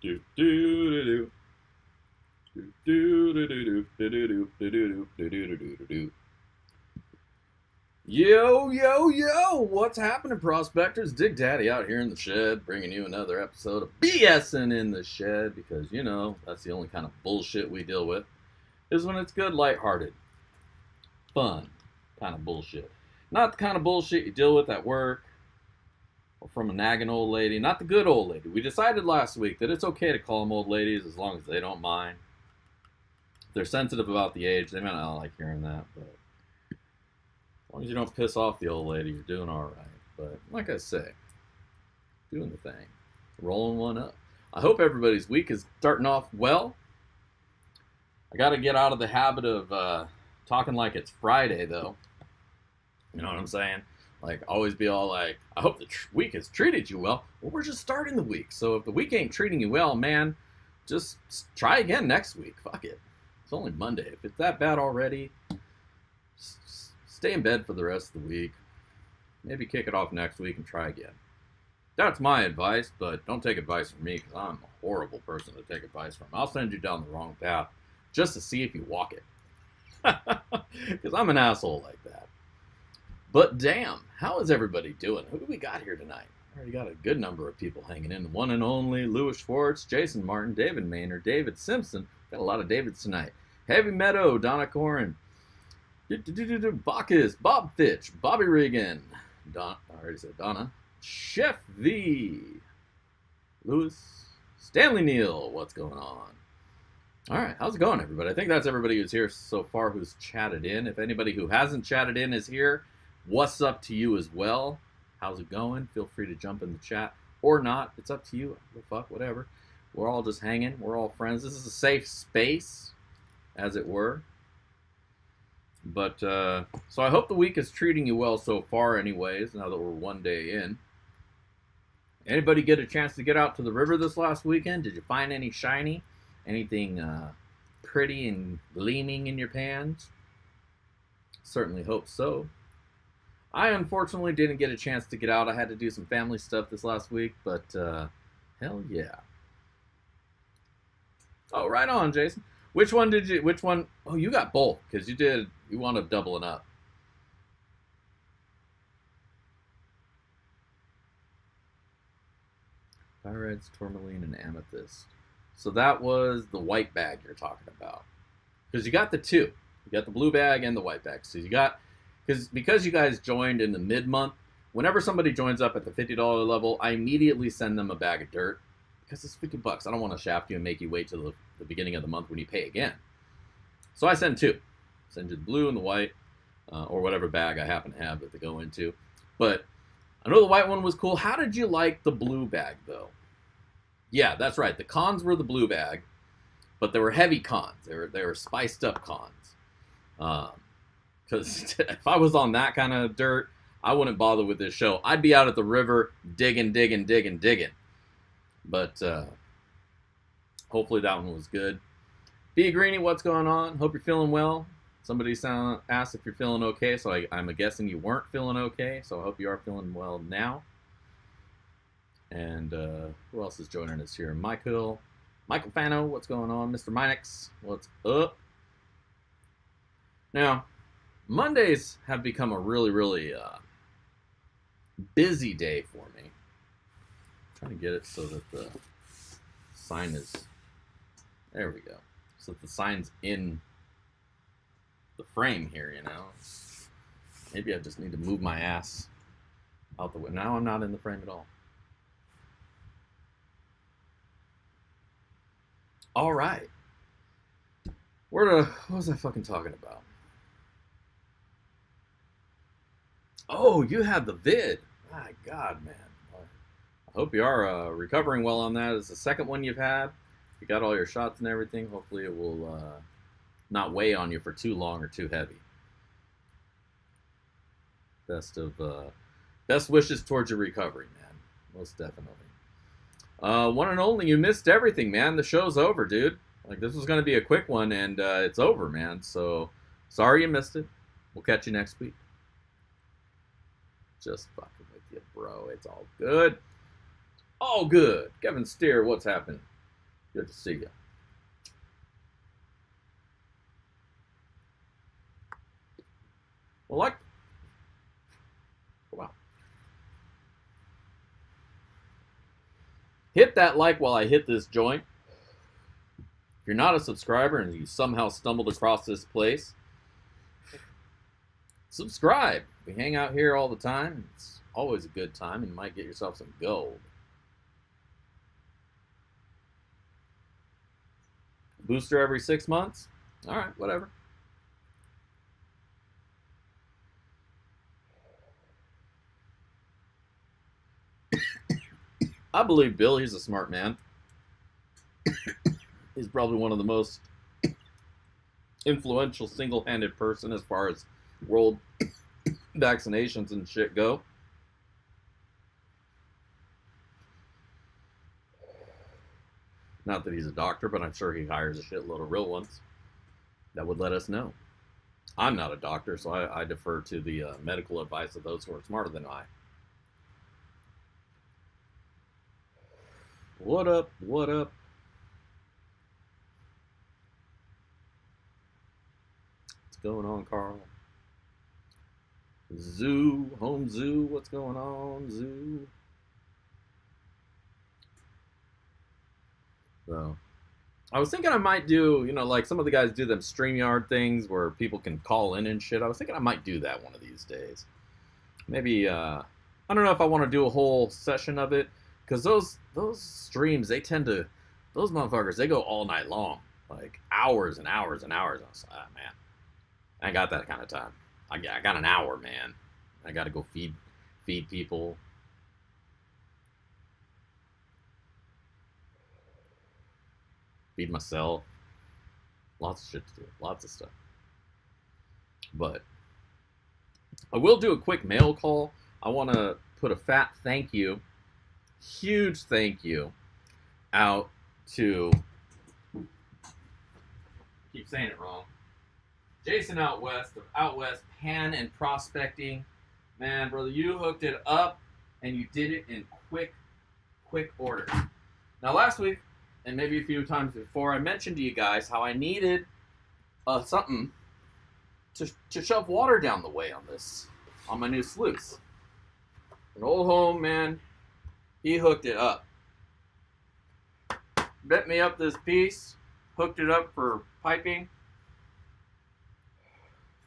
Do do do do do do do do do do do do do do do do do. Yo, yo, yo! What's happening, prospectors? Dig Daddy out here in the shed, bringing you another episode of BSing in the shed because that's the only kind of bullshit we deal with is when it's good, lighthearted, fun kind of bullshit. Not the kind of bullshit you deal with at work or from a nagging old lady. Not the good old lady. We decided last week that it's okay to call them old ladies as long as they don't mind. If they're sensitive about the age, they may not like hearing that, but as long as you don't piss off the old lady, you're doing all right. But like I say, doing the thing, rolling one up. I hope everybody's week is starting off well. I got to get out of the habit of talking like it's Friday, though. You know what I'm saying? Like, always be all like, I hope the week has treated you well. Well, we're just starting the week. So if the week ain't treating you well, man, just try again next week. Fuck it. It's only Monday. If it's that bad already, stay in bed for the rest of the week. Maybe kick it off next week and try again. That's my advice, but don't take advice from me because I'm a horrible person to take advice from. I'll send you down the wrong path just to see if you walk it. Because I'm an asshole like that. But damn, how is everybody doing? Who do we got here tonight? I already got a good number of people hanging in. The one and only Louis Schwartz, Jason Martin, David Maynard, David Simpson. Got a lot of Davids tonight. Heavy Meadow, Donna Corin, Bacchus, Bob Fitch, Bobby Regan, I already said Donna, Chef V, Louis, Stanley Neal. What's going on? All right, how's it going, everybody? I think that's everybody who's here so far who's chatted in. If anybody who hasn't chatted in is here, what's up to you as well? How's it going? Feel free to jump in the chat or not. It's up to you. Fuck, whatever. We're all just hanging. We're all friends. This is a safe space, as it were. But, so I hope the week is treating you well so far anyways, now that we're one day in. Anybody get a chance to get out to the river this last weekend? Did you find any shiny? Anything pretty and gleaming in your pans? Certainly hope so. I unfortunately didn't get a chance to get out. I had to do some family stuff this last week, but hell yeah. Oh, right on, Jason. Which one? Oh, you got both, because you wound up doubling up. Pyrite, tourmaline, and amethyst. So that was the white bag you're talking about. Because you got the two. You got the blue bag and the white bag. So you got, because you guys joined in the mid-month, whenever somebody joins up at the $50 level, I immediately send them a bag of dirt. Because it's $50. I don't want to shaft you and make you wait till the beginning of the month when you pay again. So I send two. Send you the blue and the white, or whatever bag I happen to have that they go into. But I know the white one was cool. How did you like the blue bag, though? Yeah, that's right. The cons were the blue bag, but they were heavy cons. They were spiced up cons. Because if I was on that kind of dirt, I wouldn't bother with this show. I'd be out at the river digging. But hopefully that one was good. B. Greeny, what's going on? Hope you're feeling well. Somebody asked if you're feeling okay, so I'm guessing you weren't feeling okay, so I hope you are feeling well now. And who else is joining us here? Michael Fano, what's going on? Mr. Minix, what's up? Now, Mondays have become a really, really busy day for me. I'm trying to get it so that the sign is, there we go. So that the sign's in the frame here, Maybe I just need to move my ass out the way. Now I'm not in the frame at all. All right. What was I fucking talking about? Oh, you had the vid. My God, man. I hope you are recovering well on that. It's the second one you've had. You got all your shots and everything. Hopefully it will not weigh on you for too long or too heavy. Best wishes towards your recovery, man. Most definitely. One and only, you missed everything, man. The show's over, dude. Like, this was going to be a quick one, and it's over, man. So, sorry you missed it. We'll catch you next week. Just fucking with you, bro. It's all good. All good. Kevin Steer, what's happening? Good to see you. Well, wow. Hit that like while I hit this joint. If you're not a subscriber and you somehow stumbled across this place, subscribe. We hang out here all the time. It's always a good time, and you might get yourself some gold. Booster every 6 months? All right, whatever. I believe Bill, he's a smart man. He's probably one of the most influential single-handed person as far as world vaccinations and shit go. Not that he's a doctor, but I'm sure he hires a shitload of real ones that would let us know. I'm not a doctor, so I defer to the medical advice of those who are smarter than I. What up? What up? What's going on, Carl? Zoo, home zoo, what's going on, zoo? So, I was thinking I might do, you know, like some of the guys do them StreamYard things where people can call in and shit. I was thinking I might do that one of these days. Maybe, I don't know if I want to do a whole session of it, because those streams, they tend to, those motherfuckers, they go all night long. Like, hours and hours and hours. I was like, ah, man, I ain't got that kind of time. I got an hour, man. I got to go feed people. Feed myself. Lots of shit to do. Lots of stuff. But I will do a quick mail call. I want to put a fat thank you, huge thank you, out to, keep saying it wrong, Jason out west of Out West Pan and Prospecting. Man, brother, you hooked it up, and you did it in quick order. Now, last week, and maybe a few times before, I mentioned to you guys how I needed something to shove water down the way on my new sluice. An old home, man, he hooked it up. Bet me up this piece, hooked it up for piping.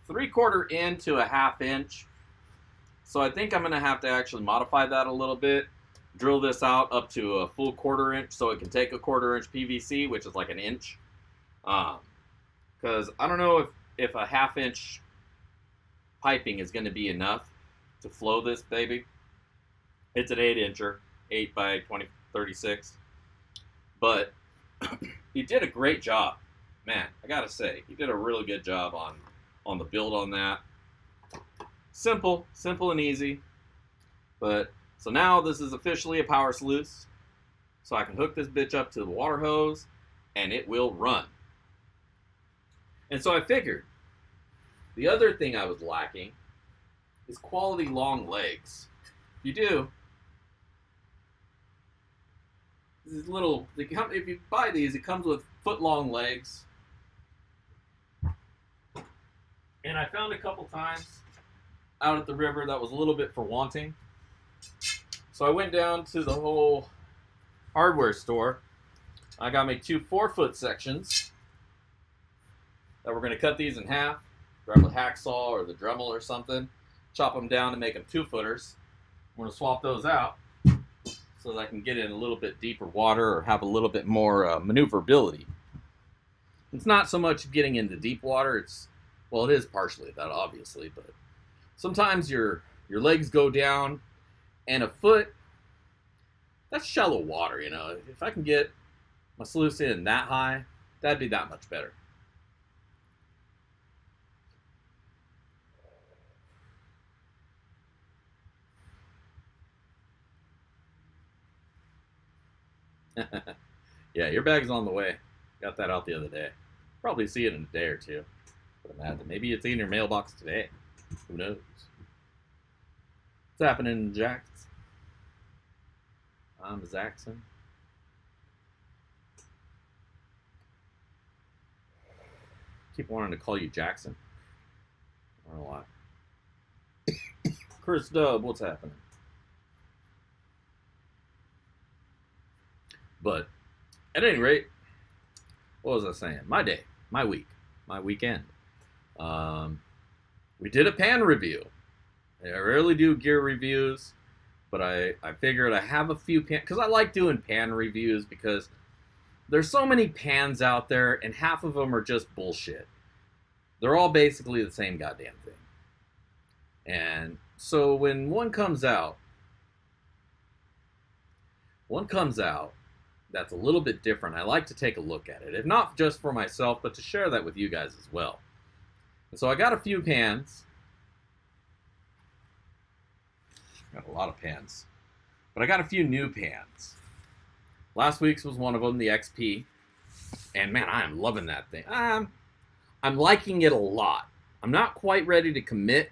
3/4 inch to a 1/2 inch. So I think I'm going to have to actually modify that a little bit. Drill this out up to a full 1/4 inch so it can take a 1/4 inch PVC, which is like an inch. Because I don't know if a 1/2 inch piping is going to be enough to flow this baby. It's an 8-incher, 8 by 36. But he did a great job. Man, I got to say, he did a really good job on the build on that. Simple and easy. But so now this is officially a power sluice. So I can hook this bitch up to the water hose and it will run. And so I figured the other thing I was lacking is quality long legs. If you do, these little, if you buy these, it comes with foot-long legs. And I found a couple times out at the river that was a little bit for wanting. So I went down to the whole hardware store. I got me 2 4-foot sections that we're going to cut these in half. Grab a hacksaw or the Dremel or something. Chop them down to make them 2-footers. I'm going to swap those out so that I can get in a little bit deeper water or have a little bit more maneuverability. It's not so much getting into deep water. Well, it is partially that, obviously, but sometimes your legs go down, and a foot, that's shallow water, you know. If I can get my sluice in that high, that'd be that much better. Yeah, your bag's on the way. Got that out the other day. Probably see it in a day or two. But imagine, maybe it's in your mailbox today. Who knows? What's happening, Jax? I'm Zaxxon. keep wanting to call you Jackson. I don't know why. Chris Dub, what's happening? But at any rate, what was I saying? My day, my week, my weekend. We did a pan review. I rarely do gear reviews, but I figured I have a few pan, because I like doing pan reviews because there's so many pans out there and half of them are just bullshit. They're all basically the same goddamn thing. And so when one comes out that's a little bit different, I like to take a look at it. If not just for myself, but to share that with you guys as well. And so I got a few pans. Got a lot of pans. But I got a few new pans. Last week's was one of them, the XP. And man, I am loving that thing. I'm liking it a lot. I'm not quite ready to commit,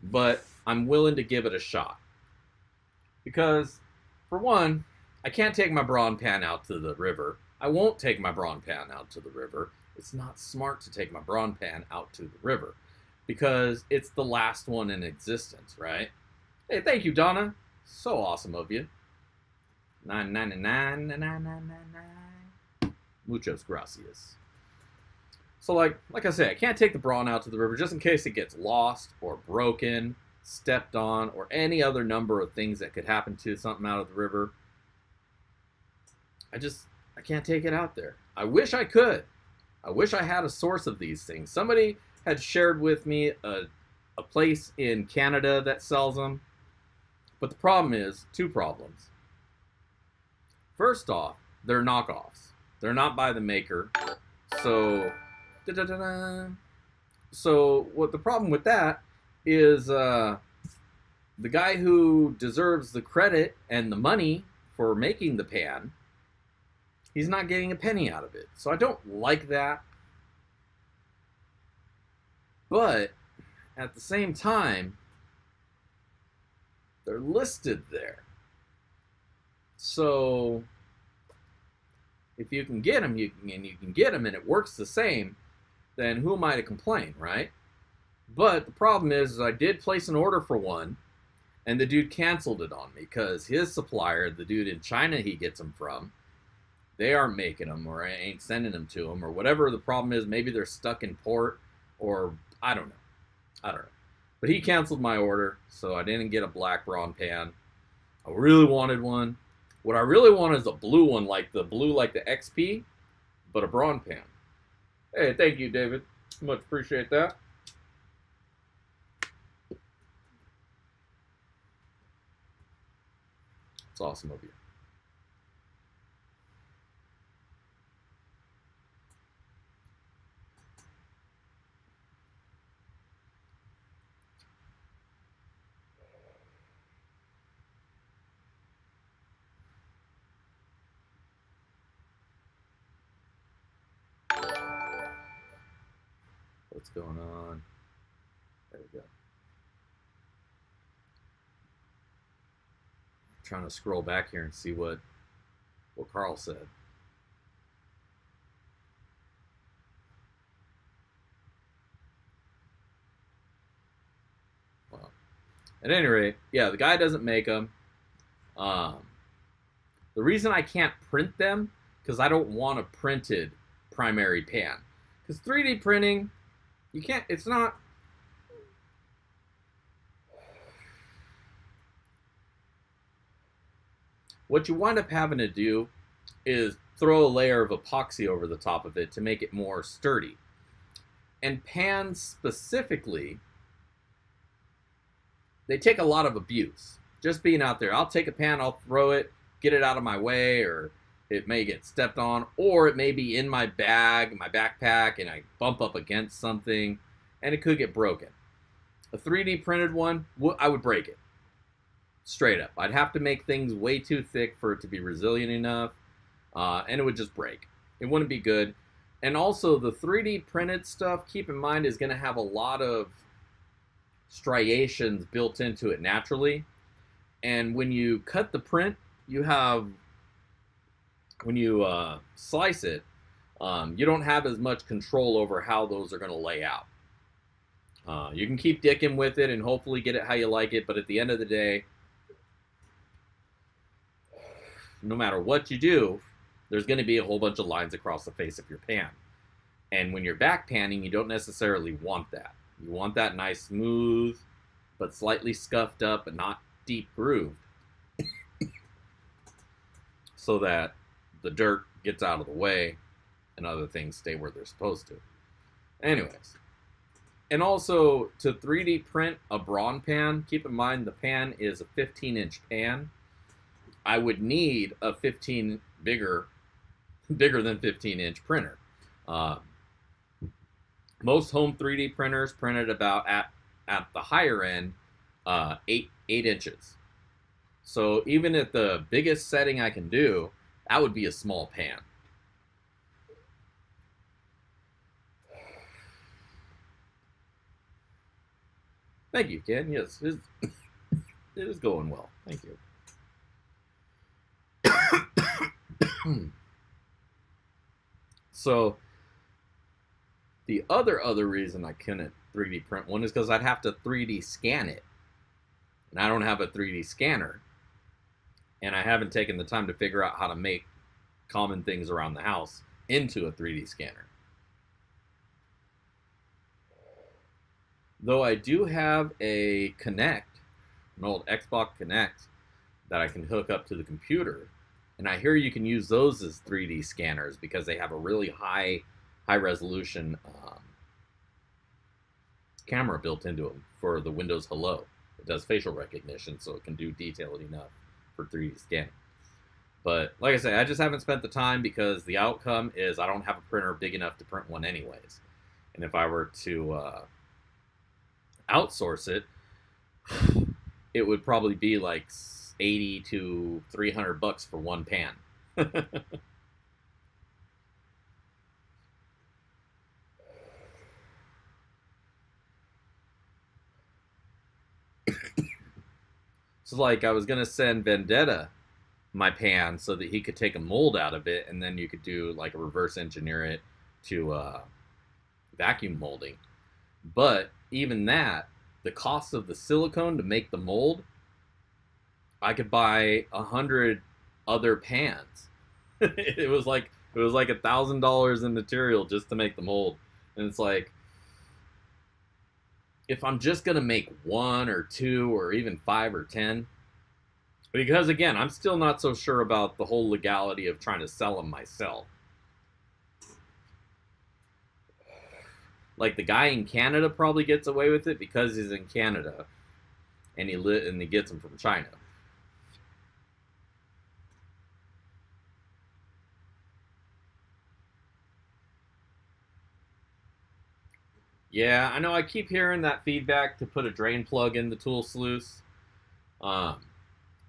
but I'm willing to give it a shot. Because, for one, I can't take my brawn pan out to the river. I won't take my brawn pan out to the river. It's not smart to take my brawn pan out to the river. Because it's the last one in existence, right? Hey, thank you, Donna. So awesome of you. 999. Muchas gracias. So like I say, I can't take the brawn out to the river just in case it gets lost or broken, stepped on, or any other number of things that could happen to something out of the river. I can't take it out there. I wish I could. I wish I had a source of these things. Somebody had shared with me a place in Canada that sells them. But the problem is, two problems. First off, they're knockoffs. They're not by the maker. So, what the problem with that is the guy who deserves the credit and the money for making the pan, he's not getting a penny out of it. So I don't like that. But at the same time, they're listed there. So if you can get them, you can get them, and it works the same, then who am I to complain, right? But the problem is I did place an order for one, and the dude canceled it on me because his supplier, the dude in China he gets them from, they aren't making them, or I ain't sending them to him, or whatever the problem is. Maybe they're stuck in port, or I don't know. But he canceled my order, so I didn't get a black brawn pan. I really wanted one. What I really want is a blue one, like the XP, but a brawn pan. Hey, thank you, David. Much appreciate that. It's awesome of you. What's going on? There we go. I'm trying to scroll back here and see what Carl said. Well, at any rate, yeah, the guy doesn't make them. The reason I can't print them, because I don't want a printed primary pan. Because 3D printing, you can't, it's not, what you wind up having to do is throw a layer of epoxy over the top of it to make it more sturdy. And pans specifically, they take a lot of abuse. Just being out there, I'll take a pan, I'll throw it, get it out of my way, or it may get stepped on, or it may be in my bag, my backpack, and I bump up against something, and it could get broken. A 3D printed one, I would break it. Straight up. I'd have to make things way too thick for it to be resilient enough, and it would just break. It wouldn't be good. And also, the 3D printed stuff, keep in mind, is going to have a lot of striations built into it naturally. And when you cut the print, you have, when you slice it, You don't have as much control over how those are going to lay out. You can keep dicking with it and hopefully get it how you like it, but at the end of the day, no matter what you do, there's going to be a whole bunch of lines across the face of your pan. And when you're back panning, you don't necessarily want that. You want that nice, smooth, but slightly scuffed up and not deep grooved, so that the dirt gets out of the way and other things stay where they're supposed to. Anyways, and also to 3D print a Braun pan, keep in mind the pan is a 15-inch pan. I would need a bigger than 15-inch printer. Most home 3D printers printed about at the higher end 8 inches. So even at the biggest setting I can do, that would be a small pan. Thank you, Ken. Yes, it is going well. Thank you. So the other reason I couldn't 3D print one is because I'd have to 3D scan it. And I don't have a 3D scanner. And I haven't taken the time to figure out how to make common things around the house into a 3D scanner. Though I do have a Kinect, an old Xbox Kinect, that I can hook up to the computer. And I hear you can use those as 3D scanners because they have a really high resolution camera built into them for the Windows Hello. It does facial recognition, so it can do detailed enough for 3D scanning. But like I say, I just haven't spent the time because the outcome is I don't have a printer big enough to print one anyways. And if I were to outsource it, it would probably be like $80 to $300 for one pan. So like I was gonna send Vendetta my pan so that he could take a mold out of it, and then you could do like a reverse engineer it to vacuum molding. But even that, the cost of the silicone to make the mold, I could buy 100 other pans. it was like $1,000 in material just to make the mold, and it's like, if I'm just gonna make one or two or even 5 or 10, because again, I'm still not so sure about the whole legality of trying to sell them myself. Like the guy in Canada probably gets away with it because he's in Canada, and he gets them from China. Yeah, I know. I keep hearing that feedback to put a drain plug in the tool sluice. Um,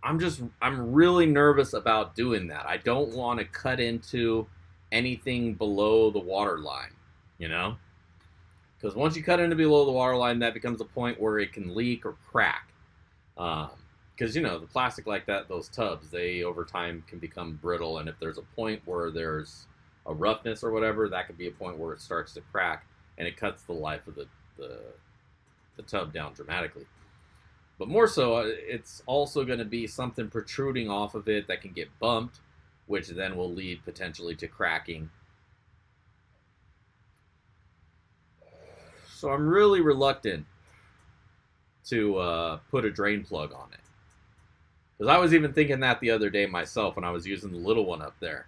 I'm really nervous about doing that. I don't want to cut into anything below the water line, you know? Because once you cut into below the water line, that becomes a point where it can leak or crack. Because, you know, the plastic like that, those tubs, they over time can become brittle. And if there's a point where there's a roughness or whatever, that could be a point where it starts to crack and it cuts the life of the tub down dramatically. But more so, it's also going to be something protruding off of it that can get bumped, which then will lead potentially to cracking. So I'm really reluctant to put a drain plug on it. Because I was even thinking that the other day myself when I was using the little one up there.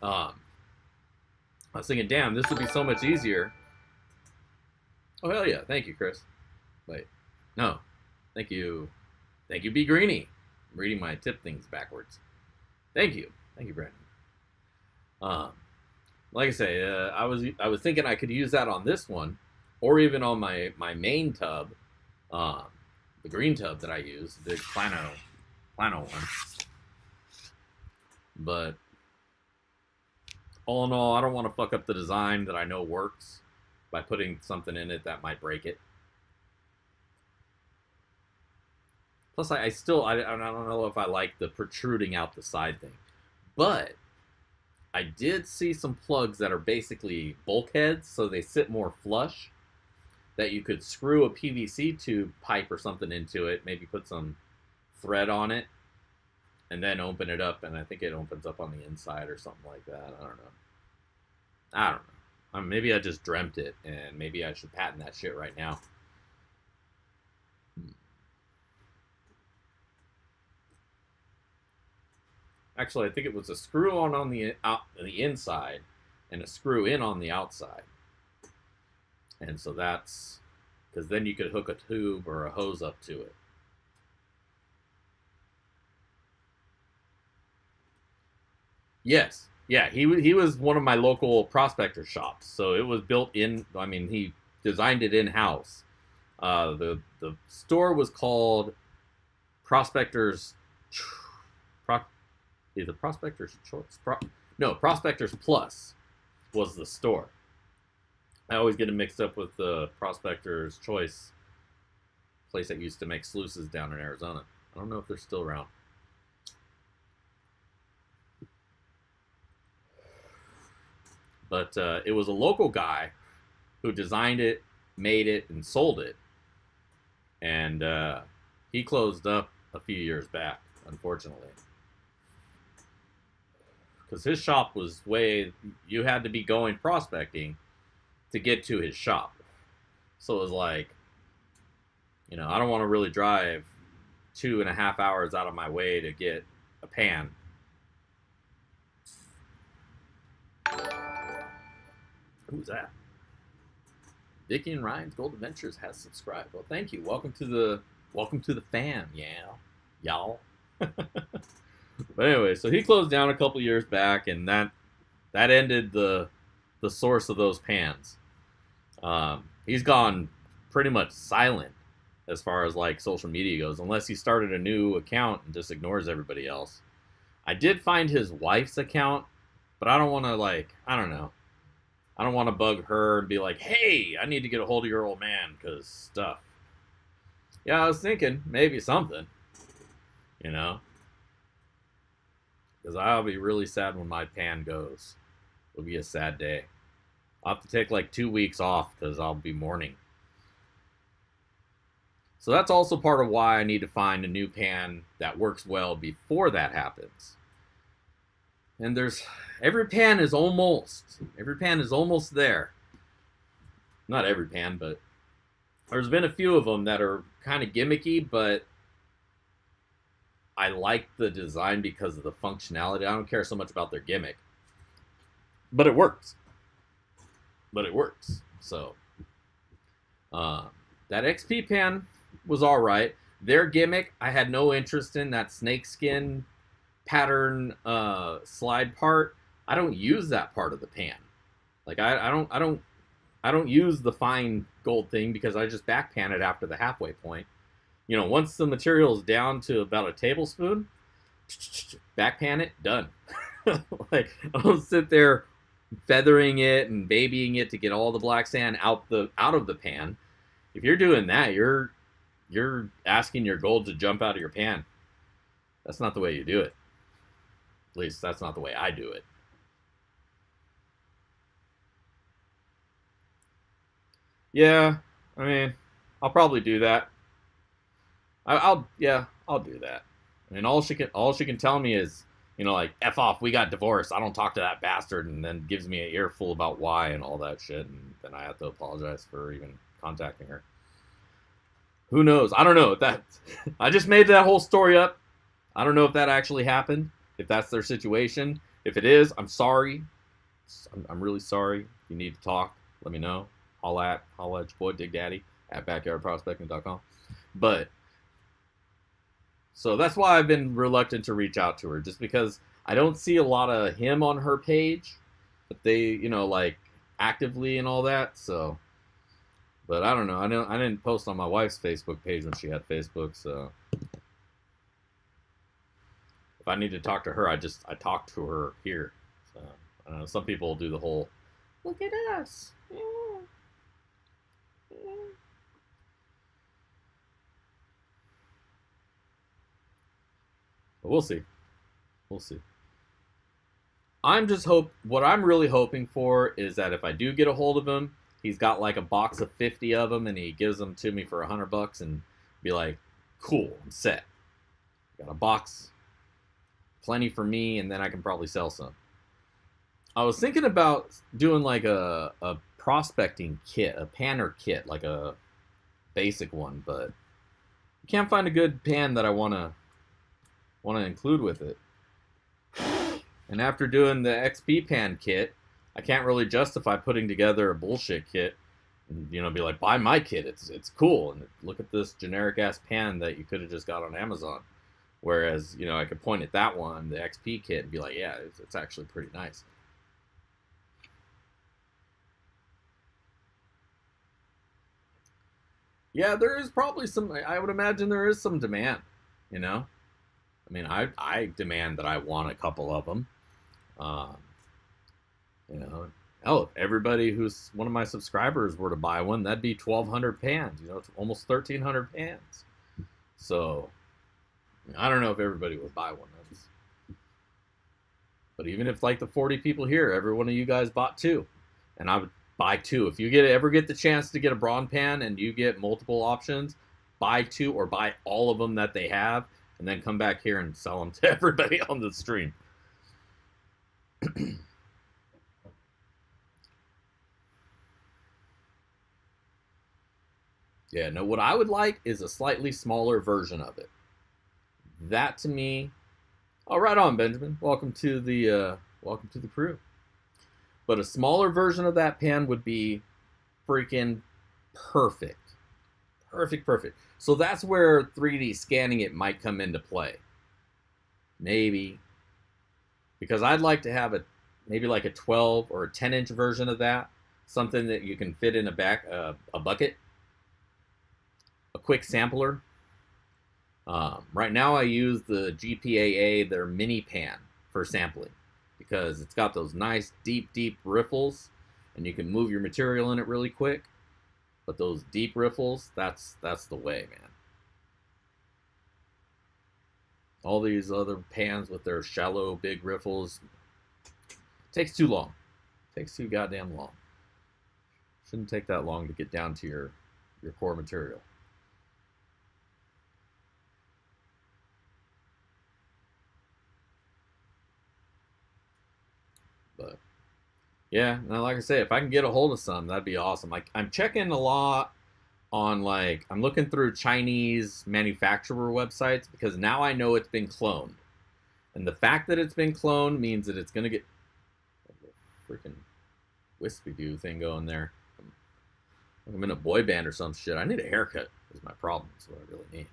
I was thinking, damn, this would be so much easier. Oh, hell yeah. Thank you, Chris. Wait. No. Thank you. Thank you, B. Greeny. I'm reading my tip things backwards. Thank you. Thank you, Brandon. Like I say, I was thinking I could use that on this one, or even on my main tub, the green tub that I use, the Plano one. But all in all, I don't want to fuck up the design that I know works by putting something in it that might break it. Plus, I don't know if I like the protruding out the side thing. But I did see some plugs that are basically bulkheads, so they sit more flush, that you could screw a PVC tube pipe or something into it, maybe put some thread on it, and then open it up, and I think it opens up on the inside or something like that. I don't know. I don't know. Maybe I just dreamt it, and maybe I should patent that shit right now. Actually, I think it was a screw on the inside and a screw in on the outside. And so that's because then you could hook a tube or a hose up to it. Yes. Yeah, he was one of my local prospector shops. So it was built in, I mean, he designed it in-house. The store was called Prospectors Pro, either Prospectors Choice. No, Prospectors Plus was the store. I always get it mixed up with the Prospectors Choice place that used to make sluices down in Arizona. I don't know if they're still around. But it was a local guy who designed it, made it, and sold it. And he closed up a few years back, unfortunately. Because his shop was you had to be going prospecting to get to his shop. So it was like, I don't want to really drive 2.5 hours out of my way to get a pan. Who's that? Dickie and Ryan's Gold Adventures has subscribed. Well, thank you. Welcome to the fam, y'all. But anyway, so he closed down a couple years back, and that ended the source of those pans. He's gone pretty much silent as far as like social media goes, unless he started a new account and just ignores everybody else. I did find his wife's account, but I don't want to I don't know. I don't want to bug her and be like, hey, I need to get a hold of your old man because stuff. Yeah, I was thinking maybe something, because I'll be really sad when my pan goes. It'll be a sad day. I'll have to take like 2 weeks off because I'll be mourning. So that's also part of why I need to find a new pan that works well before that happens. And every pan is almost there. Not every pan, but there's been a few of them that are kind of gimmicky, but I like the design because of the functionality. I don't care so much about their gimmick, but it works. So that XP pan was all right. Their gimmick, I had no interest in. That snakeskin pattern slide part. I don't use that part of the pan. Like I don't use the fine gold thing because I just back pan it after the halfway point. Once the material is down to about a tablespoon, back pan it, done. Like I'll sit there feathering it and babying it to get all the black sand out of the pan. If you're doing that, you're asking your gold to jump out of your pan. That's not the way you do it. At least that's not the way I do it. Yeah, I mean, I'll probably do that. I'll do that. I mean, all she can tell me is, like F off, we got divorced. I don't talk to that bastard, and then gives me an earful about why and all that shit, and then I have to apologize for even contacting her. Who knows? I don't know if that. I just made that whole story up. I don't know if that actually happened. If that's their situation. If it is, I'm sorry. I'm really sorry. If you need to talk, let me know. Holla at your boy Dig Daddy at backyardprospecting.com. But so that's why I've been reluctant to reach out to her, just because I don't see a lot of him on her page, but they, like actively and all that. So, but I don't know. I didn't post on my wife's Facebook page when she had Facebook. So if I need to talk to her, I talk to her here. So I don't know. Some people do the whole look at us. Yeah. Yeah. But we'll see. We'll see. What I'm really hoping for is that if I do get a hold of him, he's got like a box of 50 of them, and he gives them to me for $100, and be like, cool, I'm set. Got a box, plenty for me, and then I can probably sell some. I was thinking about doing like a prospecting kit, a panner kit, like a basic one, but I can't find a good pan that I wanna include with it. And after doing the XP pan kit, I can't really justify putting together a bullshit kit and be like, buy my kit. It's cool, and look at this generic ass pan that you could have just got on Amazon. Whereas I could point at that one, the XP kit, and be like, yeah, it's actually pretty nice. Yeah, there is probably some. I would imagine there is some demand. You know, I mean, I demand that I want a couple of them. Um, you know, hell, if everybody who's one of my subscribers were to buy one, that'd be 1,200 pans. It's almost 1,300 pans. So I don't know if everybody would buy one. But even if like the 40 people here, every one of you guys bought two, and I would buy two. If you ever get the chance to get a Braun pan and you get multiple options, buy two or buy all of them that they have, and then come back here and sell them to everybody on the stream. Yeah, no, what I would like is a slightly smaller version of it. That to me, oh, right on, Benjamin. Welcome to the crew. But a smaller version of that pan would be freaking perfect. Perfect, perfect. So that's where 3D scanning it might come into play. Maybe. Because I'd like to have maybe like a 12 or a 10-inch version of that. Something that you can fit in a bucket. A quick sampler. Right now I use the GPAA, their mini pan, for sampling, because it's got those nice deep riffles, and you can move your material in it really quick. But those deep riffles, that's the way, man. All these other pans with their shallow big riffles takes too long. Takes too goddamn long. Shouldn't take that long to get down to your core material. But yeah, now like I say, if I can get a hold of some, that'd be awesome. Like, I'm checking a lot on, like, I'm looking through Chinese manufacturer websites, because now I know it's been cloned. And the fact that it's been cloned means that it's gonna get freaking wispy do thing going there. I'm in a boy band or some shit. I need a haircut is my problem. That's what I really need.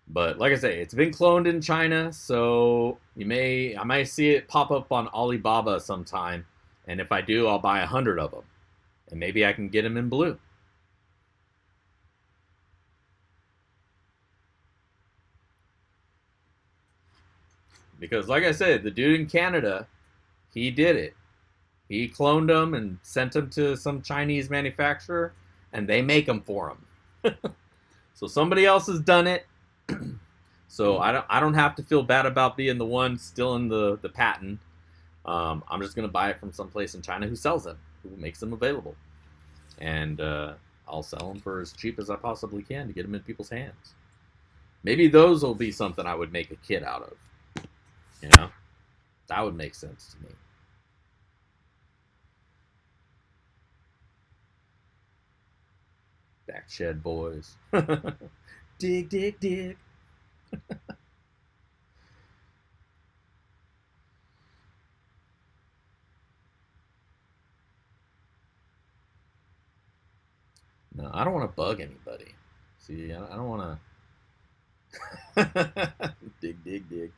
But like I say, it's been cloned in China, so I might see it pop up on Alibaba sometime, and if I do, I'll buy 100 of them, and maybe I can get them in blue. Because like I said, the dude in Canada, he did it. He cloned them and sent them to some Chinese manufacturer, and they make them for him. So somebody else has done it. So I don't have to feel bad about being the one still in the patent. I'm just gonna buy it from someplace in China who sells them, who makes them available, and I'll sell them for as cheap as I possibly can to get them in people's hands. Maybe those will be something I would make a kit out of. That would make sense to me. Backshed boys. Dig. No, I don't want to bug anybody. See, I don't want to dig.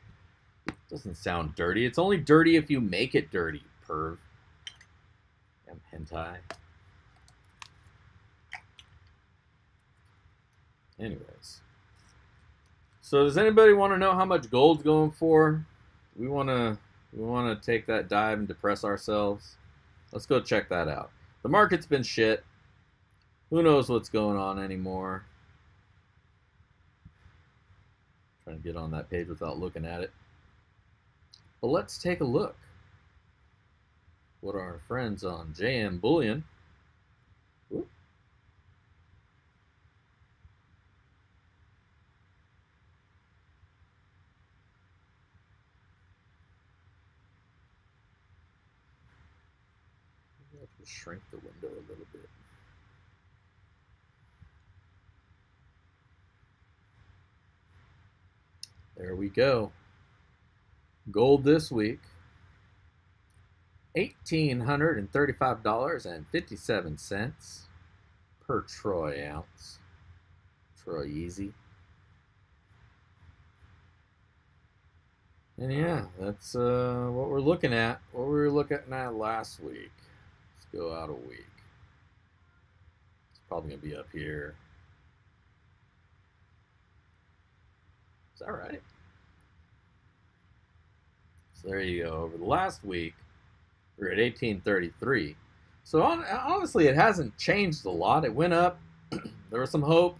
Doesn't sound dirty. It's only dirty if you make it dirty, perv. Damn hentai. Anyways. So does anybody want to know how much gold's going for? We want to take that dive and depress ourselves. Let's go check that out. The market's been shit. Who knows what's going on anymore? Trying to get on that page without looking at it. But let's take a look. what our friends on JM Bullion. Whoop. Just shrink the window a little bit. There we go. Gold this week, $1,835.57 per troy ounce. Troy Easy. And yeah, that's what we're looking at. What we were looking at last week. Let's go out a week. It's probably going to be up here. Is that right? So there you go. Over the last week, we're at 1833. So honestly, it hasn't changed a lot. It went up. There was some hope.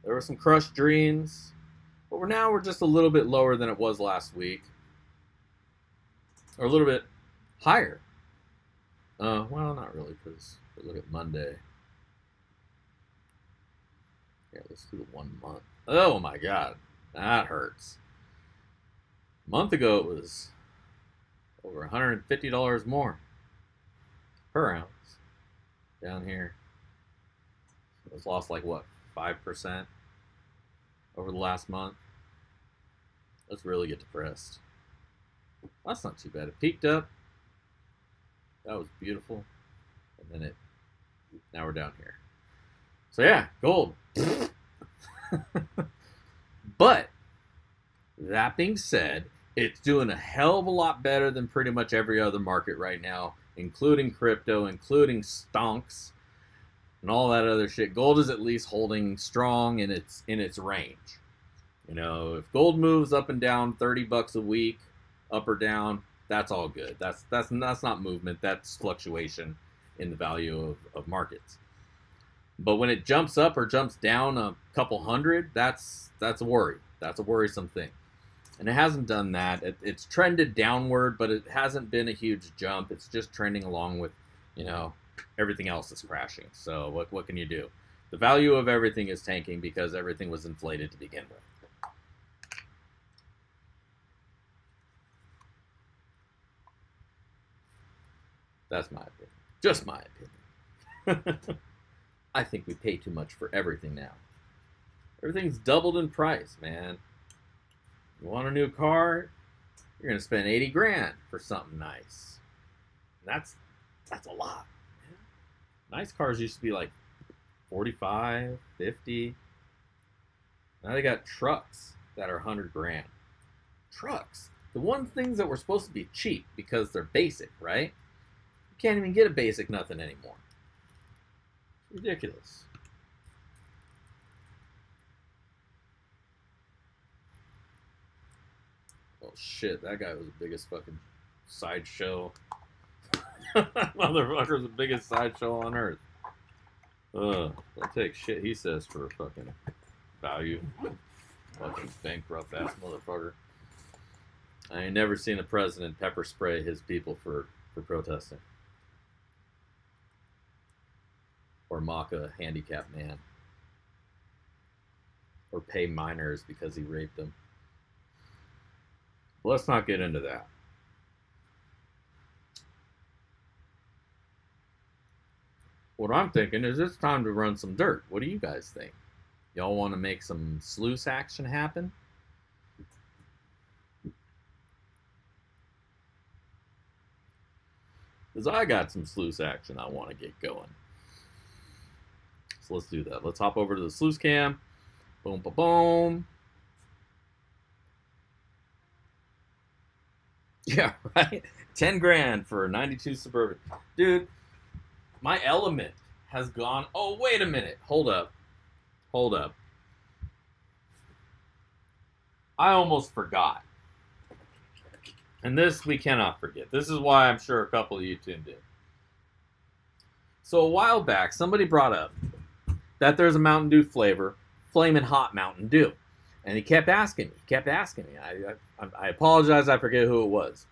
There were some crushed dreams. But we're just a little bit lower than it was last week. Or a little bit higher. Well, not really, because look at Monday. Yeah, let's do the 1 month. Oh my God, that hurts. A month ago, it was over $150 more per ounce down here. It was lost like what, 5% over the last month. Let's really get depressed. That's not too bad. It peaked up. That was beautiful. And then now we're down here. So yeah, gold. But that being said, it's doing a hell of a lot better than pretty much every other market right now, including crypto, including stonks, and all that other shit. Gold is at least holding strong in its range. You know, if gold moves up and down $30 a week, up or down, that's all good. That's not movement. That's fluctuation in the value of markets. But when it jumps up or jumps down a couple hundred, that's a worry. That's a worrisome thing. And it hasn't done that. It's trended downward, but it hasn't been a huge jump. It's just trending along with, everything else is crashing. So what can you do? The value of everything is tanking because everything was inflated to begin with. That's my opinion. Just my opinion. I think we pay too much for everything now. Everything's doubled in price, man. You want a new car? You're gonna spend 80 grand for something nice. That's a lot. Man. Nice cars used to be like 45, 50. Now they got trucks that are 100 grand. Trucks. The one things that were supposed to be cheap because they're basic, right? You can't even get a basic nothing anymore. It's ridiculous. Oh shit, that guy was the biggest fucking sideshow. Motherfucker's the biggest sideshow on earth. I'll take shit he says for fucking value. Fucking bankrupt ass motherfucker. I ain't never seen a president pepper spray his people for protesting. Or mock a handicapped man. Or pay minors because he raped them. Let's not get into that. What I'm thinking is it's time to run some dirt. What do you guys think? Y'all want to make some sluice action happen? Because I got some sluice action I want to get going. So let's do that. Let's hop over to the sluice cam. Boom, boom, boom. Yeah, right? 10 grand for a 92 Suburban. Dude, my Element has gone... Oh, wait a minute. Hold up. I almost forgot. And this we cannot forget. This is why I'm sure a couple of you tuned in. So a while back, somebody brought up that there's a Mountain Dew flavor, Flamin' Hot Mountain Dew. And he kept asking me. I apologize, I forget who it was.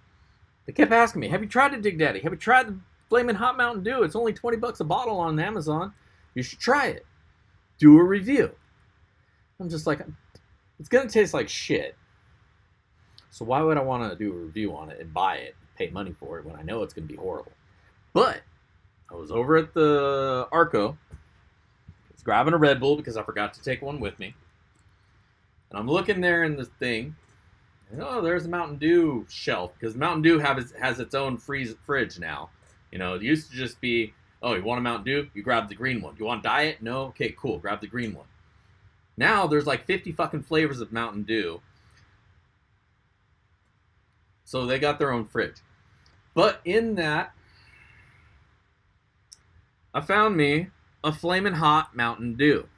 They kept asking me, have you tried the Dig Daddy? Have you tried the Flamin' Hot Mountain Dew? It's only $20 a bottle on Amazon. You should try it. Do a review. I'm just like, it's going to taste like shit. So why would I want to do a review on it and buy it, pay money for it when I know it's going to be horrible? But I was over at the Arco. I was grabbing a Red Bull because I forgot to take one with me. And I'm looking there in the thing. And, oh, there's a Mountain Dew shelf because Mountain Dew has its own fridge now. You know, it used to just be, oh, you want a Mountain Dew? You grab the green one. You want diet? No? Okay, cool. Grab the green one. Now there's like 50 fucking flavors of Mountain Dew. So they got their own fridge. But in that, I found me a Flamin' Hot Mountain Dew.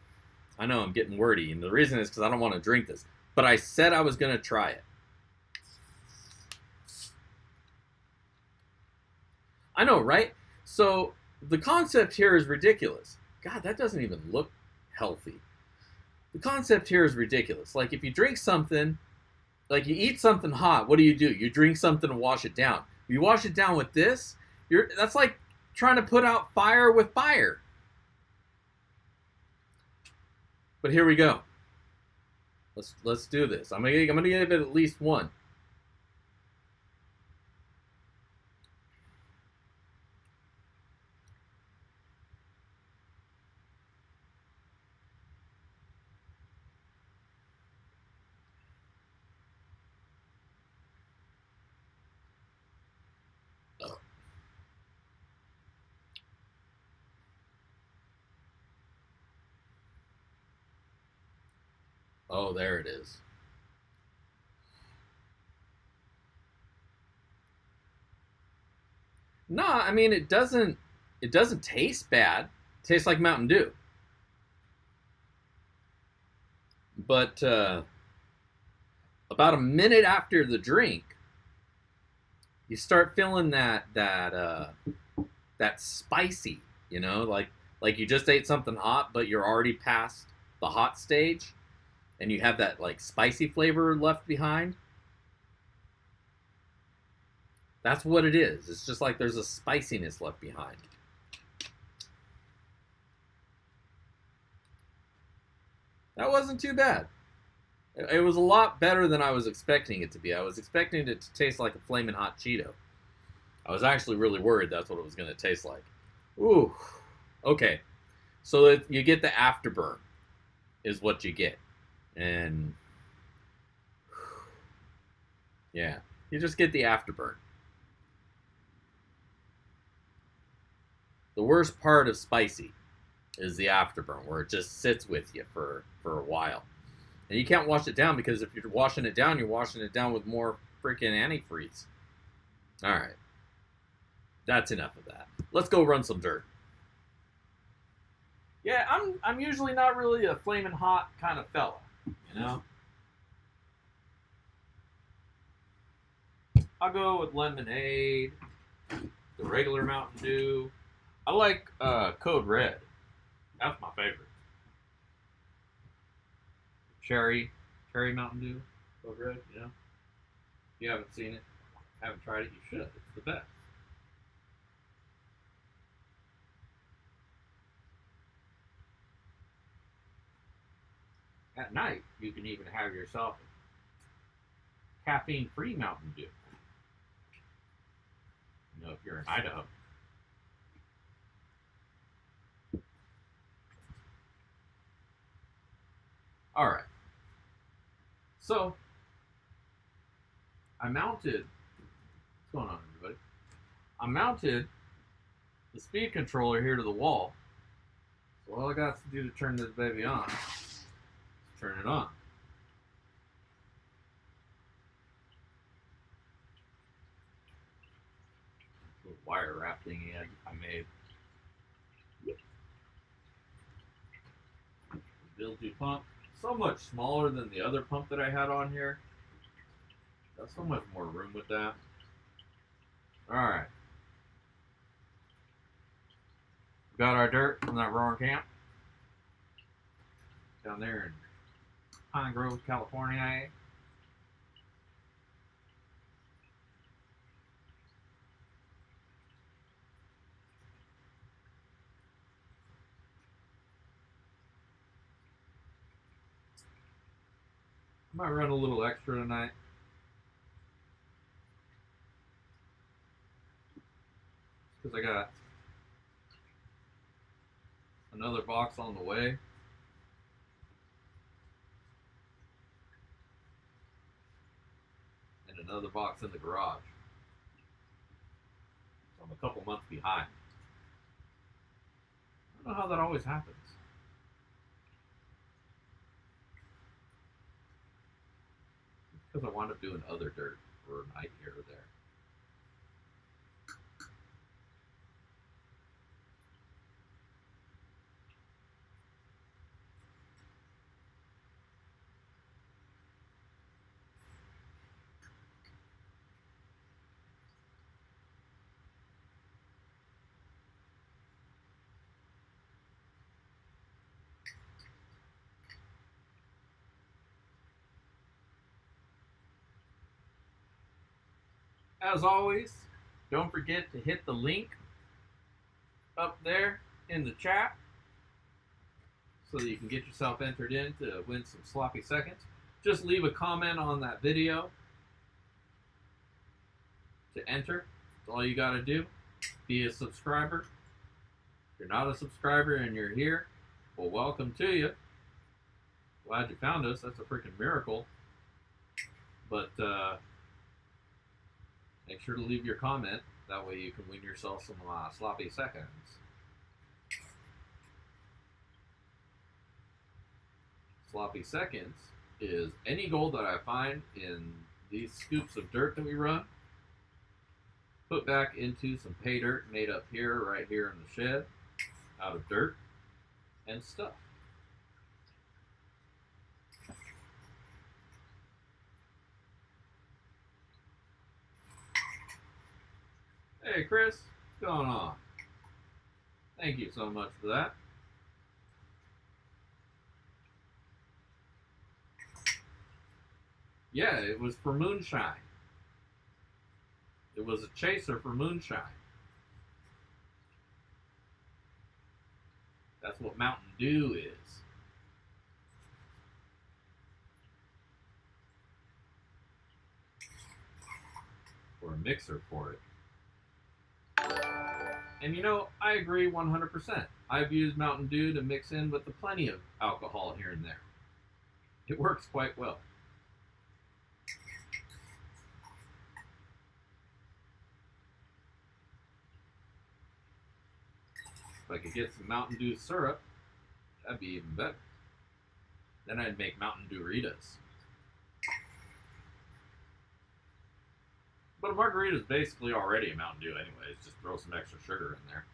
I know I'm getting wordy, and the reason is because I don't want to drink this. But I said I was going to try it. I know, right? So the concept here is ridiculous. God, that doesn't even look healthy. The concept here is ridiculous. Like, if you drink something, like you eat something hot, what do? You drink something and wash it down. If you wash it down with this, that's like trying to put out fire with fire. But here we go. Let's do this. I'm gonna give it at least one. Oh, there it is. No, I mean it doesn't taste bad. It tastes like Mountain Dew. But about a minute after the drink, you start feeling that spicy, you know, like you just ate something hot, but you're already past the hot stage, and you have that like spicy flavor left behind. That's what it is. It's just like there's a spiciness left behind. That wasn't too bad. It was a lot better than I was expecting it to be. I was expecting it to taste like a flaming hot Cheeto. I was actually really worried that's what it was going to taste like. Ooh. Okay. So you get the afterburn is what you get. And yeah, you just get the afterburn. The worst part of spicy is the afterburn, where it just sits with you for a while. And you can't wash it down, because if you're washing it down, you're washing it down with more freaking antifreeze. All right. That's enough of that. Let's go run some dirt. Yeah, I'm usually not really a flaming hot kind of fella, you know? I'll go with lemonade, the regular Mountain Dew. I like Code Red. That's my favorite. Cherry Mountain Dew, Code Red, you know? If you haven't seen it, haven't tried it, you should. It's the best. At night, you can even have yourself a caffeine-free Mountain Dew. You know, if you're in Idaho. All right. So, I mounted. What's going on, everybody? I mounted the speed controller here to the wall. So all I got to do to turn this baby on is turn it on. Little wire wrap thingy I made. Bilge pump. So much smaller than the other pump that I had on here. Got so much more room with that. Alright. Got our dirt from that roaring camp. Down there in Pine Grove, California. might run a little extra tonight. Because I got another box on the way. And another box in the garage. So I'm a couple months behind. I don't know how that always happens. Because I wound up doing other dirt for a night here or there. As always, don't forget to hit the link up there in the chat so that you can get yourself entered in to win some sloppy seconds. Just leave a comment on that video to enter. That's all you got to do. Be a subscriber. If you're not a subscriber and you're here, well, welcome to you. Glad you found us. That's a freaking miracle. But make sure to leave your comment. That way you can win yourself some sloppy seconds. Sloppy seconds is any gold that I find in these scoops of dirt that we run, put back into some pay dirt made up here, right here in the shed, out of dirt and stuff. Hey Chris, what's going on? Thank you so much for that. Yeah, it was for moonshine. It was a chaser for moonshine. That's what Mountain Dew is. Or a mixer for it. And you know, I agree 100%. I've used Mountain Dew to mix in with plenty of alcohol here and there. It works quite well. If I could get some Mountain Dew syrup, that'd be even better. Then I'd make Mountain Dew-ritas. But a margarita is basically already a Mountain Dew anyways. Just throw some extra sugar in there.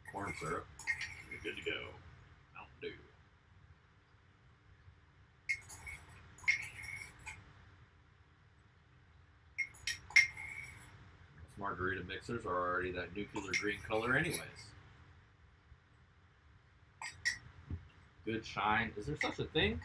Corn syrup. You're good to go. Mountain Dew. Most margarita mixers are already that nuclear green color anyways. Good shine. Is there such a thing?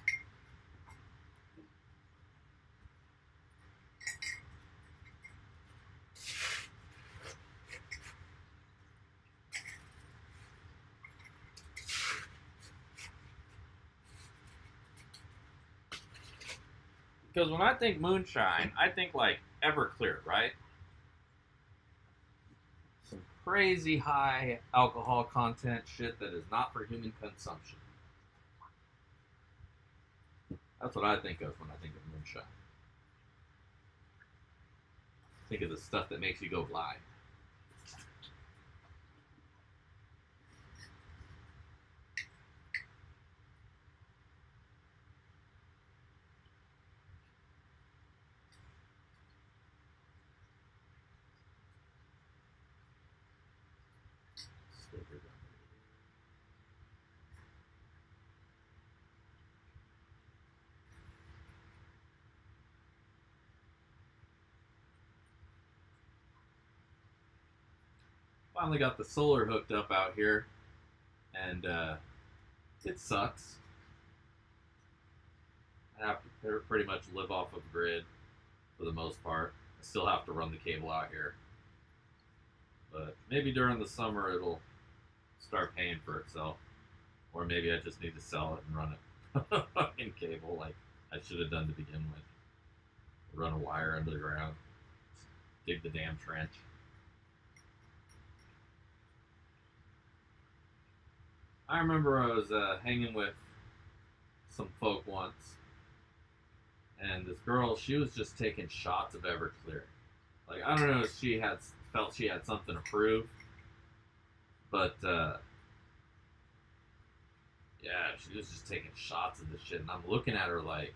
Because when I think moonshine, I think like Everclear, right? Some crazy high alcohol content shit that is not for human consumption. That's what I think of when I think of moonshine. Think of the stuff that makes you go blind. Finally got the solar hooked up out here, and it sucks. I have to pretty much live off of grid for the most part. I still have to run the cable out here, but maybe during the summer it'll start paying for itself, or maybe I just need to sell it and run it in cable like I should have done to begin with. Run a wire under the ground, dig the damn trench. I remember I was hanging with some folk once, and this girl, she was just taking shots of Everclear. Like, I don't know if she had felt she had something to prove, but yeah, she was just taking shots of this shit, and I'm looking at her like,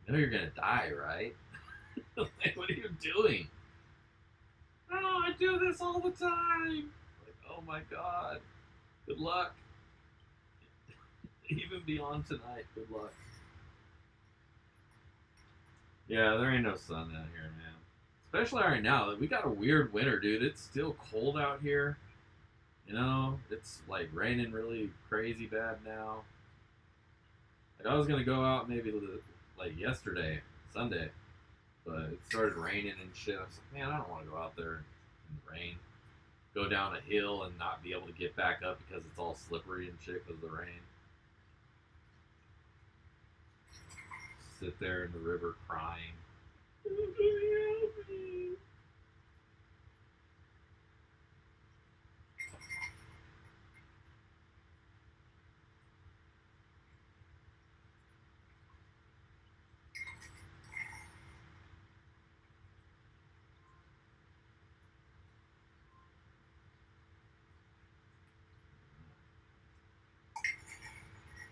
you know you're gonna die, right? Like, what are you doing? Oh, I do this all the time. Like, oh my god. Good luck. Even beyond tonight, good luck. Yeah, there ain't no sun out here, man. Especially right now. Like, we got a weird winter, dude. It's still cold out here. You know, it's like raining really crazy bad now. Like, I was gonna go out maybe like yesterday, Sunday, but it started raining and shit. I was like, man, I don't want to go out there in the rain. Go down a hill and not be able to get back up because it's all slippery and shit because of the rain. Sit there in the river crying.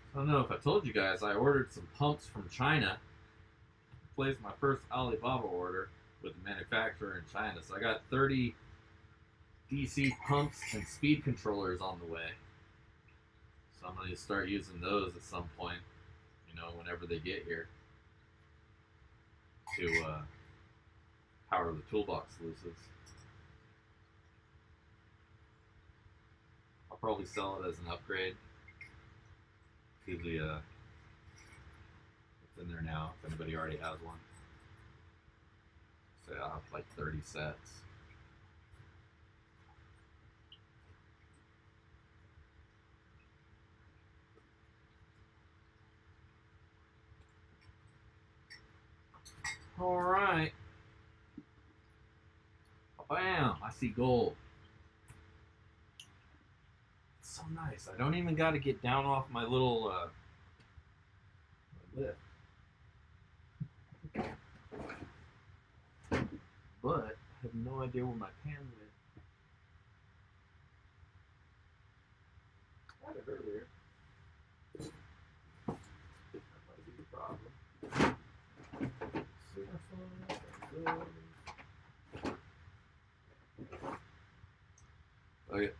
I don't know if I told you guys, I ordered some pumps from China. Placed my first Alibaba order with the manufacturer in China. So I got 30 DC pumps and speed controllers on the way. So I'm going to start using those at some point, you know, whenever they get here to power the toolbox looses. I'll probably sell it as an upgrade to the what's in there now, if anybody already has one. So I'll have like 30 sets. Alright. Bam! I see gold. It's so nice. I don't even got to get down off my little lift. But I have no idea where my pan went. I had it earlier. That might be the problem. Okay.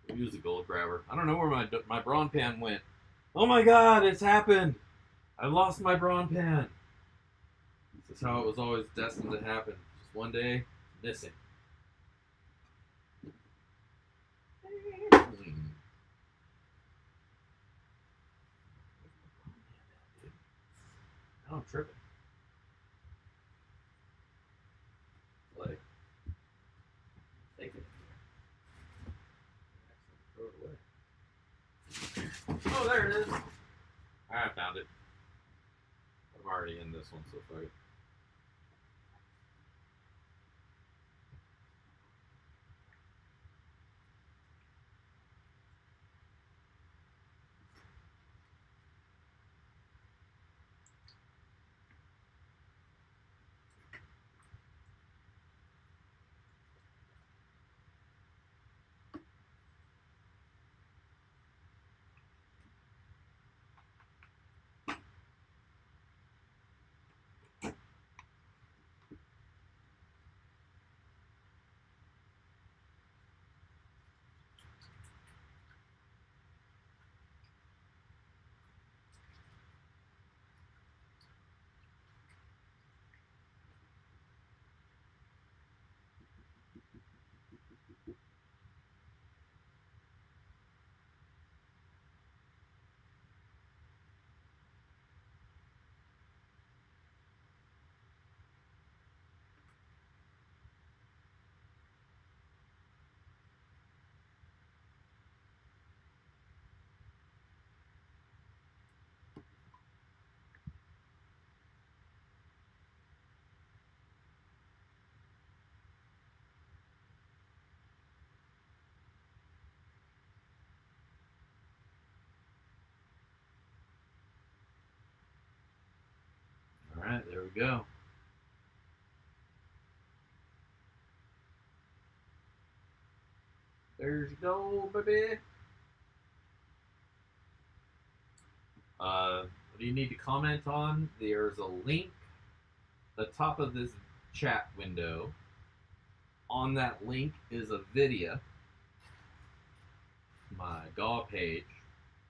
We'll use the gold grabber. I don't know where my brawn pan went. Oh my god, it's happened! I lost my brawn pan. This is how it was always destined to happen. Just one day, missing. Now I'm tripping. Like, take it. Throw it away. Oh, there it is. I found it. I'm already in this one, so fuck it. we go. There you go, baby. What do you need to comment on? There's a link at the top of this chat window. On that link is a video. My GAW page.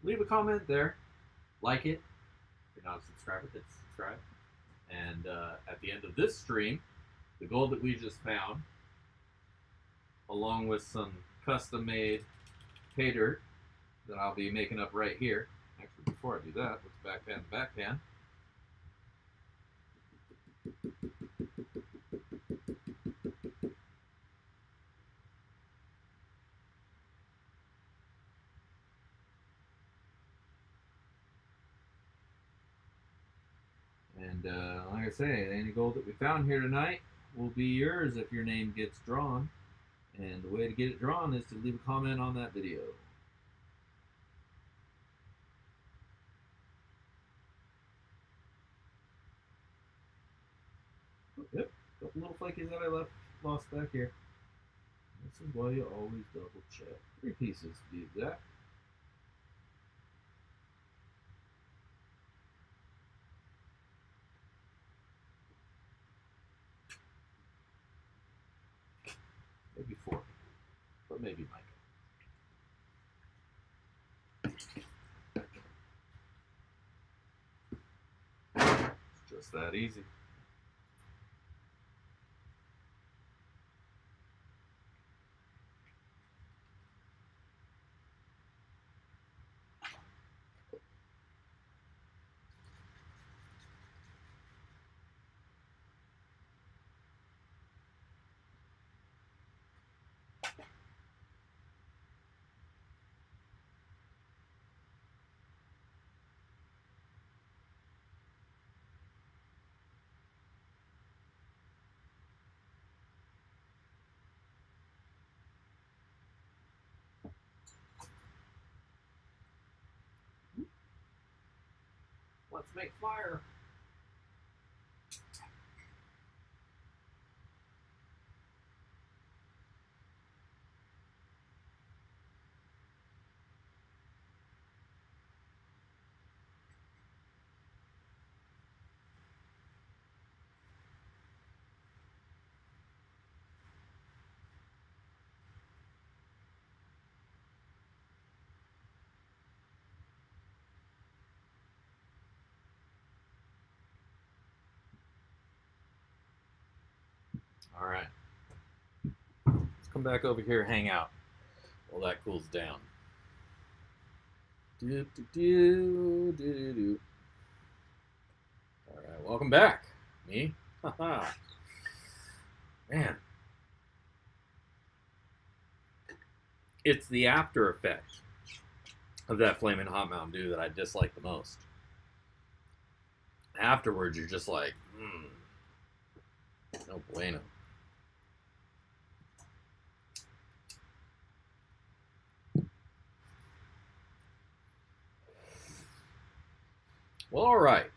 Leave a comment there. Like it. If you're not a subscriber, hit subscribe. And at the end of this stream, the gold that we just found, along with some custom-made pay dirt that I'll be making up right here. Actually, before I do that, let's backpan the backpan. And like I say, any gold that we found here tonight will be yours if your name gets drawn. And the way to get it drawn is to leave a comment on that video. Yep, couple little flakies that I lost back here. This is why you always double check. 3 pieces to be exact. Maybe 4, but maybe Micah. It's just that easy. Let's make fire. All right. Let's come back over here, hang out while that cools down. All right, welcome back. Me? Haha. Man. It's the after effect of that Flamin' Hot Mountain Dew that I dislike the most. Afterwards, you're just like, no bueno. Well, all right.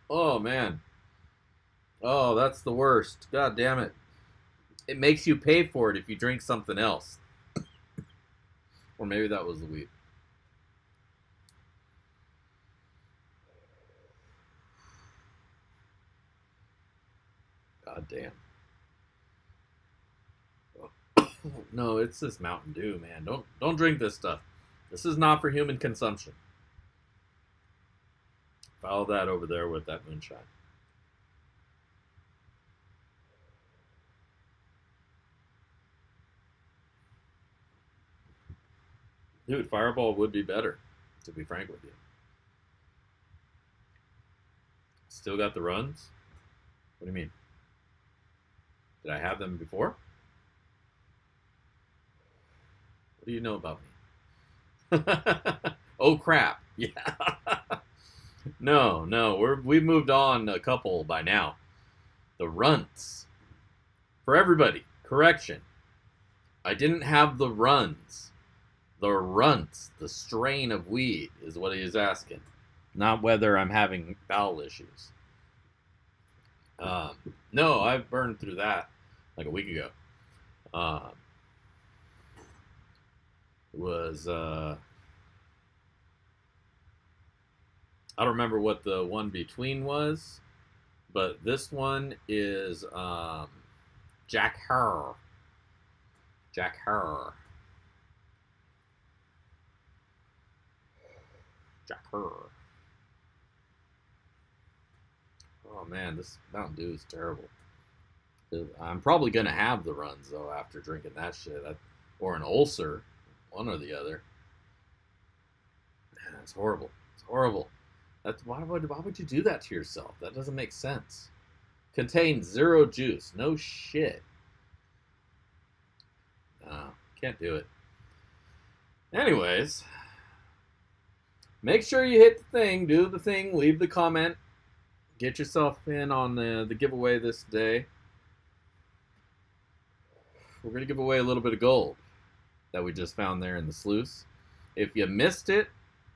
Oh, man. Oh, that's the worst. God damn it. It makes you pay for it if you drink something else. Or maybe that was the weed. God damn. No, it's this Mountain Dew, man. Don't drink this stuff. This is not for human consumption. Follow that over there with that moonshine. Dude, Fireball would be better, to be frank with you. Still got the runs? What do you mean? Did I have them before? What do you know about me? Oh, crap. Yeah. No, we've moved on a couple by now. The runs. For everybody, correction. I didn't have the runs. The runts, the strain of weed, is what he is asking. Not whether I'm having bowel issues. No, I've burned through that like a week ago. It was I don't remember what the one between was, but this one is Jack Herr. Jack Herr. Jack Herr. Oh man, this Mountain Dew is terrible. I'm probably gonna have the runs though after drinking that shit, or an ulcer, one or the other. Man, it's horrible. It's horrible. That's why would you do that to yourself? That doesn't make sense. Contains zero juice. No shit. No, can't do it. Anyways, make sure you hit the thing, do the thing, leave the comment, get yourself in on the giveaway this day. We're going to give away a little bit of gold that we just found there in the sluice. If you missed it,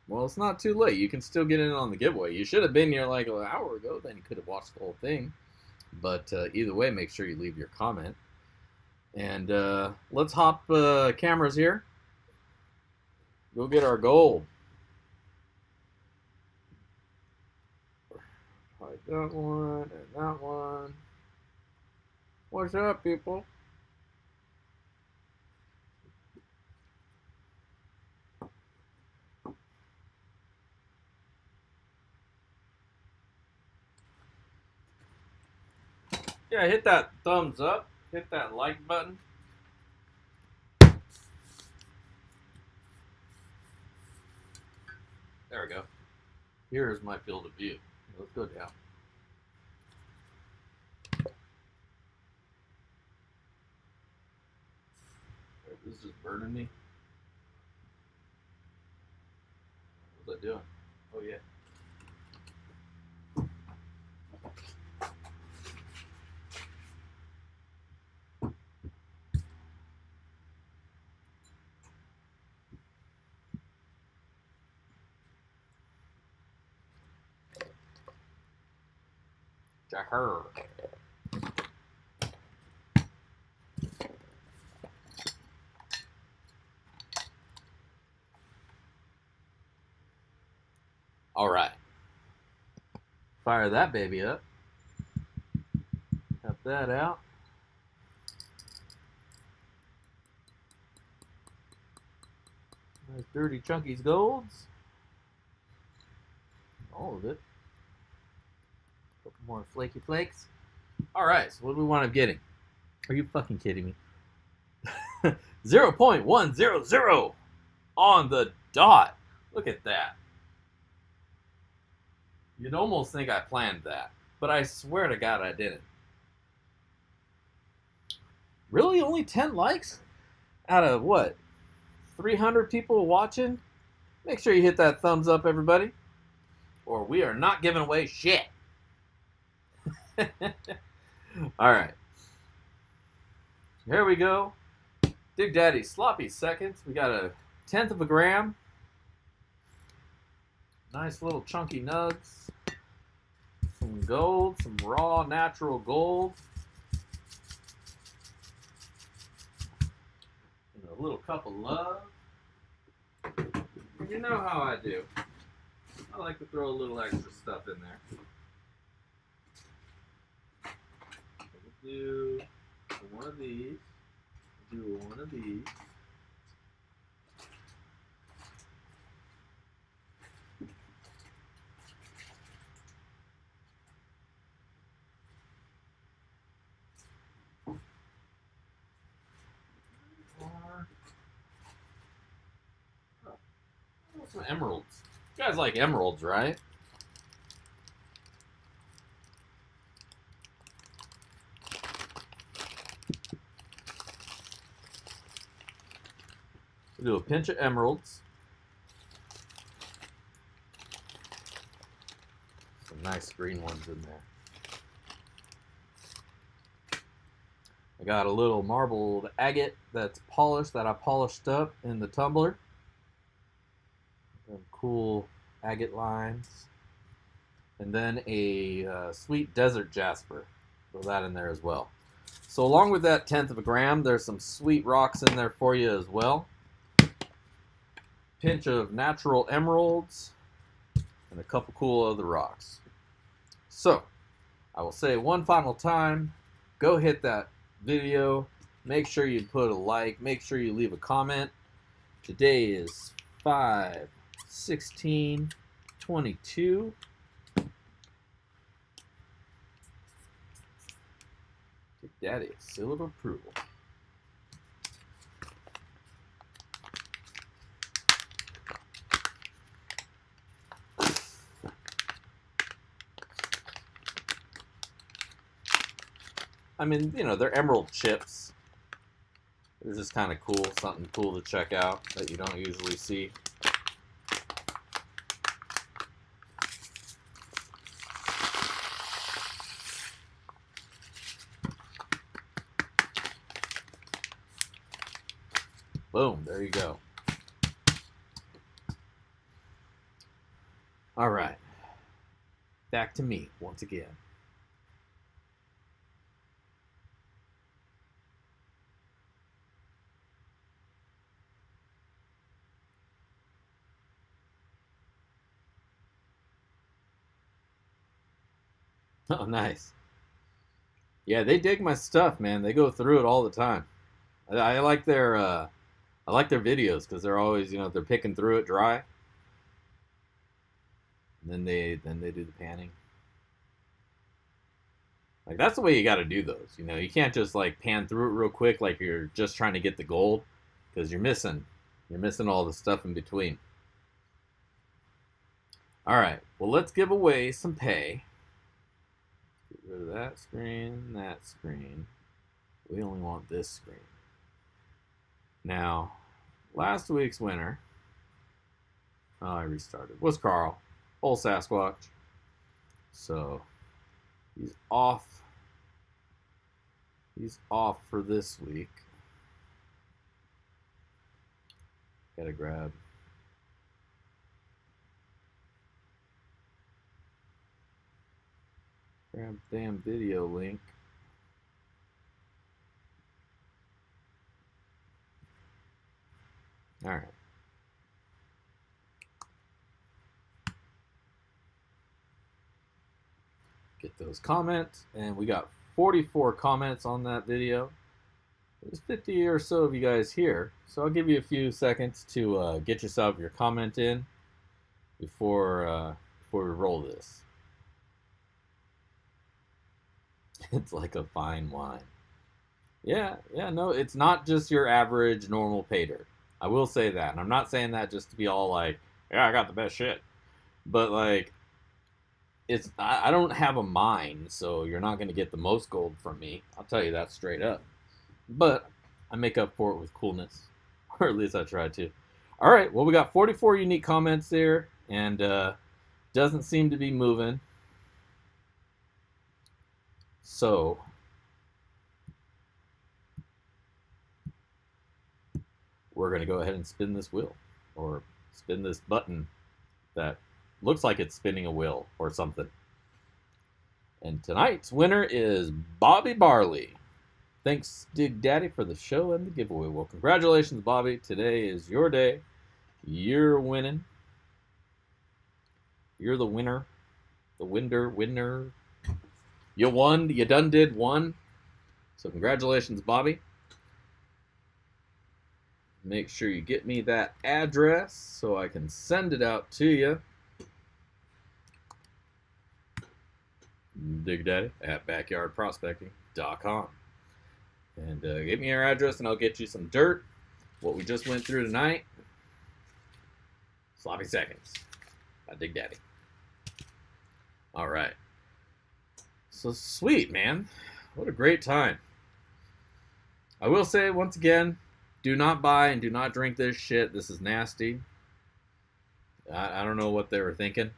well, it's not too late. You can still get in on the giveaway. You should have been here like an hour ago. Then you could have watched the whole thing. But either way, make sure you leave your comment. And let's hop cameras here. Go get our gold. Like that one and that one. What's up, people? Yeah, hit that thumbs up. Hit that like button. There we go. Here's my field of view. Let's go down. This is just burning me. What's that doing? Oh yeah. Jack Herr. All right. Fire that baby up. Cut that out. Nice dirty Chunky's Golds. All of it. A couple more flaky flakes. All right, so what do we wind up getting? Are you fucking kidding me? 0.100 on the dot. Look at that. You'd almost think I planned that, but I swear to God I didn't. Really? Only 10 likes? Out of what? 300 people watching? Make sure you hit that thumbs up, everybody, or we are not giving away shit. All right. Here we go. Dig Daddy Sloppy Seconds. We got a 1/10 of a gram. Nice little chunky nugs. Some gold, some raw natural gold. And a little cup of love. And you know how I do. I like to throw a little extra stuff in there. We'll do one of these. Do one of these. Some emeralds. You guys like emeralds, right? We'll do a pinch of emeralds. Some nice green ones in there. I got a little marbled agate that's polished, that I polished up in the tumbler. Some cool agate lines. And then a sweet desert jasper. Throw that in there as well. So along with that 1/10 of a gram, there's some sweet rocks in there for you as well. Pinch of natural emeralds and a couple cool other rocks. So I will say one final time, go hit that video. Make sure you put a like. Make sure you leave a comment. Today is 5/16/22. Dig Daddy a seal of approval. I mean, you know, they're emerald chips. They're just kind of cool, something cool to check out that you don't usually see. Boom, there you go. All right, back to me once again. Oh, nice. Yeah, they dig my stuff, man. They go through it all the time. I like their videos because they're always, you know, they're picking through it dry. And then they do the panning. Like that's the way you got to do those. You know, you can't just like pan through it real quick like you're just trying to get the gold because you're missing all the stuff in between. All right, well let's give away some pay. Get rid of that screen. We only want this screen. Now, last week's winner, oh, I restarted, was Carl, old Sasquatch. So he's off. He's off for this week. Gotta grab damn video link. All right. Get those comments, and we got 44 comments on that video. There's 50 or so of you guys here, so I'll give you a few seconds to get yourself your comment in before we roll this. It's like a fine wine. Yeah, no, it's not just your average normal pay dirt. I will say that, and I'm not saying that just to be all like, yeah, I got the best shit. But like, I don't have a mine, so you're not going to get the most gold from me. I'll tell you that straight up. But I make up for it with coolness, or at least I try to. All right, well, we got 44 unique comments there, and doesn't seem to be moving. So we're going to go ahead and spin this wheel, or spin this button that looks like it's spinning a wheel or something. And tonight's winner is Bobby Barley. Thanks, Dig Daddy, for the show and the giveaway. Well, congratulations, Bobby. Today is your day. You're winning. You're the winner. The winner. You won. You done did one. So congratulations, Bobby. Make sure you get me that address so I can send it out to you. Dig Daddy at backyardprospecting.com. And get me your address and I'll get you some dirt. What we just went through tonight. Sloppy Seconds by Dig Daddy. All right. So sweet, man. What a great time. I will say once again, do not buy and do not drink this shit. This is nasty. I don't know what they were thinking.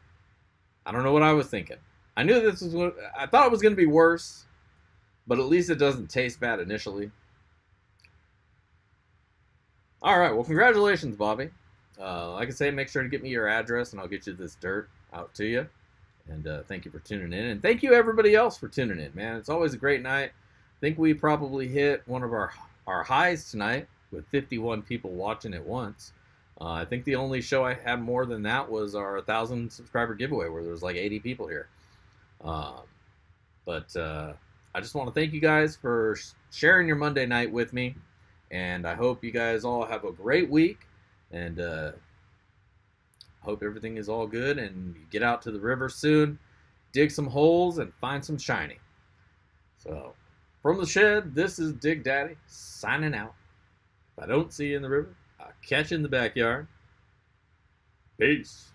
I don't know what I was thinking. I knew this was what I thought it was going to be worse, but at least it doesn't taste bad initially. All right, well, congratulations, Bobby. Like I say, make sure to get me your address, and I'll get you this dirt out to you. And thank you for tuning in, and thank you everybody else for tuning in, man. It's always a great night. I think we probably hit one of our highs tonight with 51 people watching at once. I think the only show I had more than that was our 1,000 subscriber giveaway, where there was like 80 people here. But I just want to thank you guys for sharing your Monday night with me, and I hope you guys all have a great week, and hope everything is all good, and you get out to the river soon, dig some holes, and find some shiny. So, from the shed, this is Dig Daddy signing out. If I don't see you in the river, I'll catch you in the backyard. Peace.